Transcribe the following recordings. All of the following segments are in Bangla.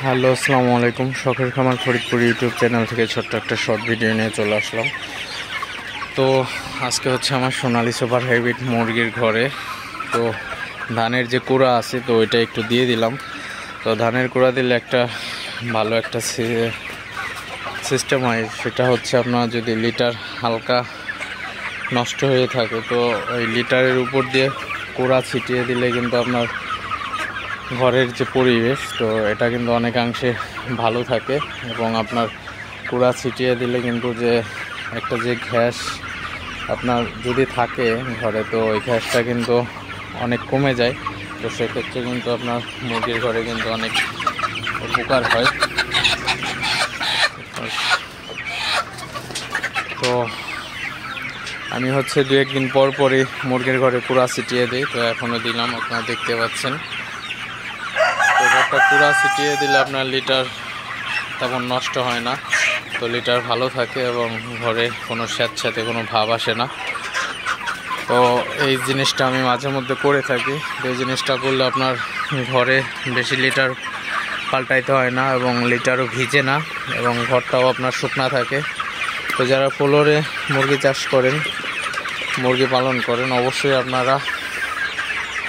হ্যালো, আসসালামু আলাইকুম। শখের খামার ফরিদপুর ইউটিউব চ্যানেল থেকে ছোট্ট একটা শর্ট ভিডিও নিয়ে চলে আসলাম। তো আজকে হচ্ছে আমার সোনালী সুপার হাইব্রিড মুরগির ঘরে তো ধানের যে কুড়া আছে তো ওইটা একটু দিয়ে দিলাম। তো ধানের কুড়া দিলে একটা ভালো একটা সিস্টেম হয়, সেটা হচ্ছে আপনার যদি লিটার হালকা নষ্ট হয়ে থাকে তো ওই লিটারের উপর দিয়ে কুড়া ছিটিয়ে দিলে কিন্তু আপনার ঘরের যে পরিবেশ তো এটা কিন্তু অনেকাংশে ভালো থাকে এবং আপনার কুড়া ছিটিয়ে দিলে কিন্তু যে একটা যে গ্যাস আপনার যদি থাকে ঘরে তো ওই গ্যাসটা কিন্তু অনেক কমে যায়। তো সেক্ষেত্রে কিন্তু আপনার মুরগির ঘরে কিন্তু অনেক উপকার হয়। তো আমি হচ্ছে দু একদিন পর পরই মুরগির ঘরে কুড়া ছিটিয়ে দিই। তো এখনও দিলাম, আপনারা দেখতে পাচ্ছেন। তো একটা কুড়া ছিটিয়ে দিলে আপনার লিটার তেমন নষ্ট হয় না, তো লিটার ভালো থাকে এবং ঘরে কোনো স্যাঁতস্যাঁতে কোনো ভাব আসে না। তো এই জিনিসটা আমি মাঝে মধ্যে করে থাকি। তো এই জিনিসটা করলে আপনার ঘরে বেশি লিটার পাল্টাইতে হয় না এবং লিটারও ভিজে না এবং ঘরটাও আপনার শুকনা থাকে। তো যারা ফ্লোরে মুরগি চাষ করেন, মুরগি পালন করেন, অবশ্যই আপনারা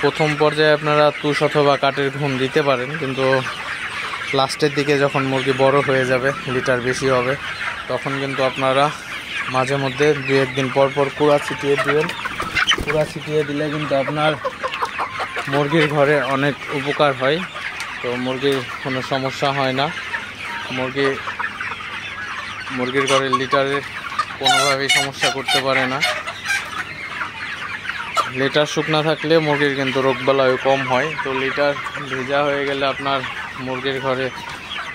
প্রথম পর্যায়ে আপনারা তুষ অথবা কাঠের ঘুম দিতে পারেন, কিন্তু লাস্টের দিকে যখন মুরগি বড় হয়ে যাবে, লিটার বেশি হবে, তখন কিন্তু আপনারা মাঝে মধ্যে দু একদিন পর পর কুড়া ছিটিয়ে দিবেন। কুড়া ছিটিয়ে দিলে কিন্তু আপনার মুরগির ঘরে অনেক উপকার হয়। তো মুরগির কোনো সমস্যা হয় না। মুরগির ঘরে লিটারের কোনোভাবেই সমস্যা করতে পারে না। লিটার শুকনা থাকলে মুরগির কিন্তু রোগবালাইও কম হয়। তো লিটার ভেজা হয়ে গেলে আপনার মুরগির ঘরে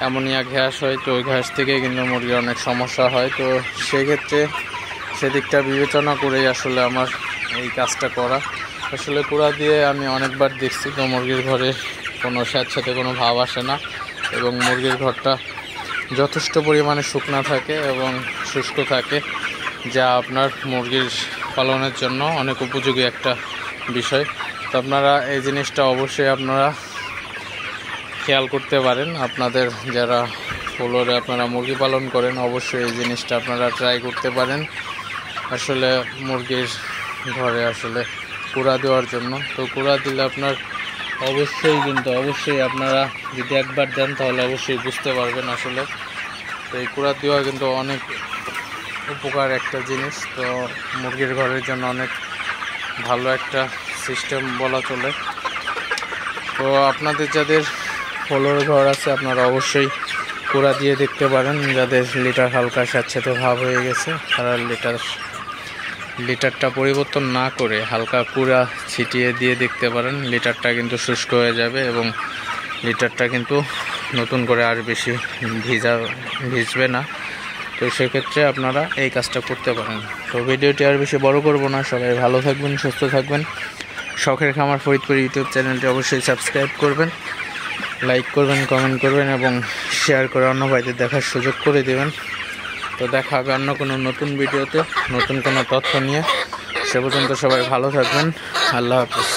অ্যামোনিয়া গ্যাস হয়, তো ওই গ্যাস থেকে কিন্তু মুরগির অনেক সমস্যা হয়। তো সেক্ষেত্রে সেদিকটা বিবেচনা করেই আসলে আমার এই কাজটা করা। আসলে কুড়া দিয়ে আমি অনেকবার দেখছি, তো মুরগির ঘরে কোনো স্যাঁতস্যাঁতে কোনো ভাব আসে না এবং মুরগির ঘরটা যথেষ্ট পরিমাণে শুকনা থাকে এবং শুষ্ক থাকে, যা আপনার মুরগির পালনের জন্য অনেক উপযোগী একটা বিষয়। তো আপনারা এই জিনিসটা অবশ্যই আপনারা খেয়াল করতে পারেন। আপনাদের যারা ফ্লোরে আপনারা মুরগি পালন করেন, অবশ্যই এই জিনিসটা আপনারা ট্রাই করতে পারেন আসলে মুরগির ঘরে আসলে কুড়া দেওয়ার জন্য। তো কুড়া দিলে আপনার অবশ্যই আপনারা যদি একবার দেন তাহলে অবশ্যই বুঝতে পারবেন আসলে। তো এই কুড়া দেওয়া কিন্তু অনেক উপকার একটা জিনিস। তো মুরগির ঘরের জন্য অনেক ভালো একটা সিস্টেম বলা চলে। তো আপনাদের যাদের ফ্লোর ঘর আছে আপনারা অবশ্যই কুড়া দিয়ে দেখতে পারেন। যাদের লিটার হালকা স্যাঁতস্যাঁতে ভাব হয়ে গেছে তারা লিটারটা পরিবর্তন না করে হালকা কুড়া ছিটিয়ে দিয়ে দেখতে পারেন। লিটারটা কিন্তু শুষ্ক হয়ে যাবে এবং লিটারটা কিন্তু নতুন করে আর বেশি ভিজবে না। তো সেক্ষেত্রে আপনারা এই কাজটা করতে পারেন। তো ভিডিওটি আর বেশি বড় করব না। সবাই ভালো থাকবেন, সুস্থ থাকবেন। শখের খামার ফরিদপুর ইউটিউব চ্যানেলটি অবশ্যই সাবস্ক্রাইব করবেন, লাইক করবেন, কমেন্ট করবেন এবং শেয়ার করে অন্য ভাইদের দেখার সুযোগ করে দেবেন। তো দেখা হবে অন্য কোনো নতুন ভিডিওতে নতুন কোনো তথ্য নিয়ে। সে পর্যন্ত সবাই ভালো থাকবেন। আল্লাহ হাফেজ।